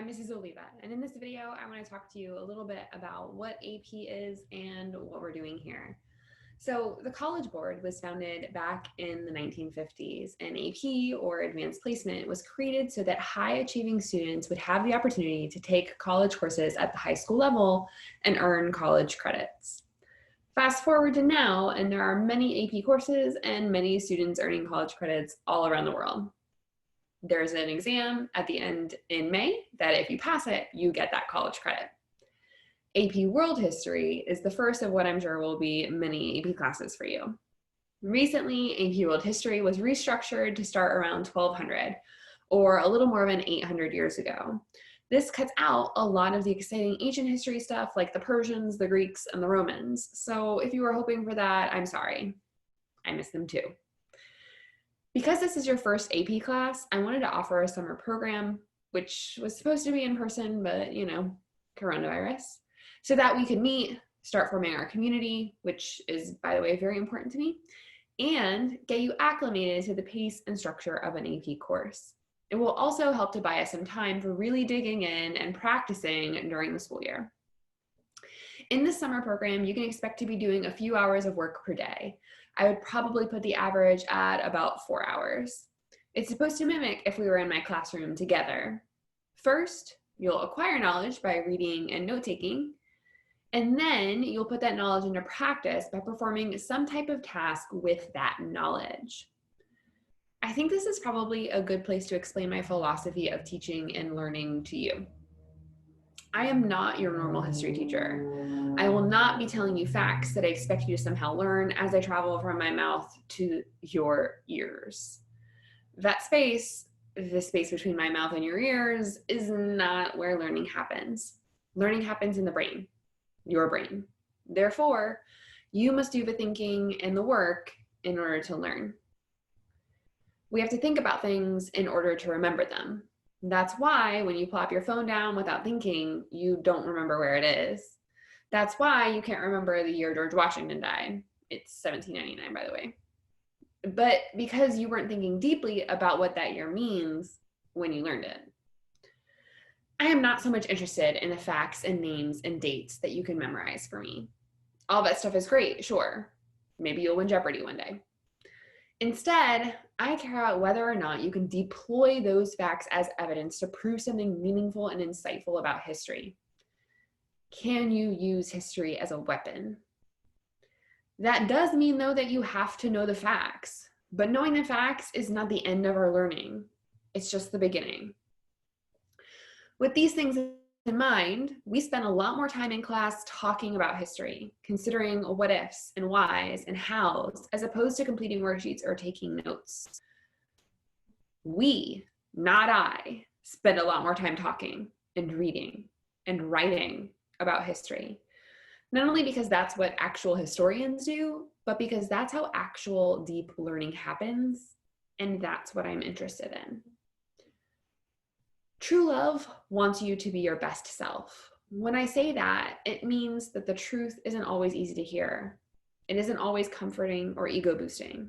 I'm Mrs. Oliva, and in this video, I want to talk to you a little bit about what AP is and what we're doing here. So the College Board was founded back in the 1950s, and AP, or Advanced Placement, was created so that high-achieving students would have the opportunity to take college courses at the high school level and earn college credits. Fast forward to now, and there are many AP courses and many students earning college credits all around the world. There's an exam at the end in May that if you pass it, you get that college credit. AP World History is the first of what I'm sure will be many AP classes for you. Recently, AP World History was restructured to start around 1200, or a little more than 800 years ago. This cuts out a lot of the exciting ancient history stuff like the Persians, the Greeks, and the Romans. So if you were hoping for that, I'm sorry. I miss them too. Because this is your first AP class, I wanted to offer a summer program, which was supposed to be in person, but coronavirus, so that we could meet, start forming our community, which is, by the way, very important to me, and get you acclimated to the pace and structure of an AP course. It will also help to buy us some time for really digging in and practicing during the school year. In the summer program, you can expect to be doing a few hours of work per day. I would probably put the average at about 4 hours. It's supposed to mimic if we were in my classroom together. First, you'll acquire knowledge by reading and note-taking, and then you'll put that knowledge into practice by performing some type of task with that knowledge. I think this is probably a good place to explain my philosophy of teaching and learning to you. I am not your normal history teacher. I will not be telling you facts that I expect you to somehow learn as I travel from my mouth to your ears. That space, the space between my mouth and your ears, is not where learning happens. Learning happens in the brain, your brain. Therefore, you must do the thinking and the work in order to learn. We have to think about things in order to remember them. That's why when you plop your phone down without thinking, you don't remember where it is. That's why you can't remember the year George Washington died. It's 1799, by the way. But because you weren't thinking deeply about what that year means when you learned it. I am not so much interested in the facts and names and dates that you can memorize for me. All that stuff is great, sure. Maybe you'll win Jeopardy one day. Instead, I care about whether or not you can deploy those facts as evidence to prove something meaningful and insightful about history. Can you use history as a weapon? That does mean, though, that you have to know the facts. But knowing the facts is not the end of our learning. It's just the beginning. With these things in mind, we spend a lot more time in class talking about history, considering what ifs and whys and hows, as opposed to completing worksheets or taking notes. We, not I, spend a lot more time talking and reading and writing about history. Not only because that's what actual historians do, but because that's how actual deep learning happens, and that's what I'm interested in. True love wants you to be your best self. When I say that, it means that the truth isn't always easy to hear. It isn't always comforting or ego boosting.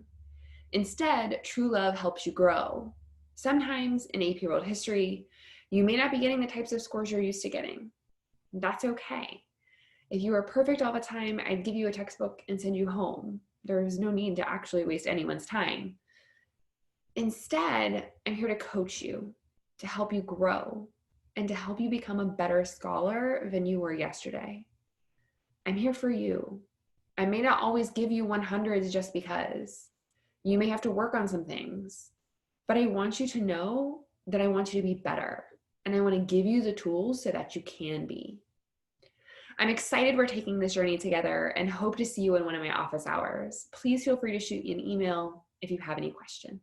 Instead, true love helps you grow. Sometimes in AP World History, you may not be getting the types of scores you're used to getting. That's okay. If you were perfect all the time, I'd give you a textbook and send you home. There's no need to actually waste anyone's time. Instead, I'm here to coach you, to help you grow, and to help you become a better scholar than you were yesterday. I'm here for you. I may not always give you 100s just because. You may have to work on some things, but I want you to know that I want you to be better, and I want to give you the tools so that you can be. I'm excited we're taking this journey together and hope to see you in one of my office hours. Please feel free to shoot me an email if you have any questions.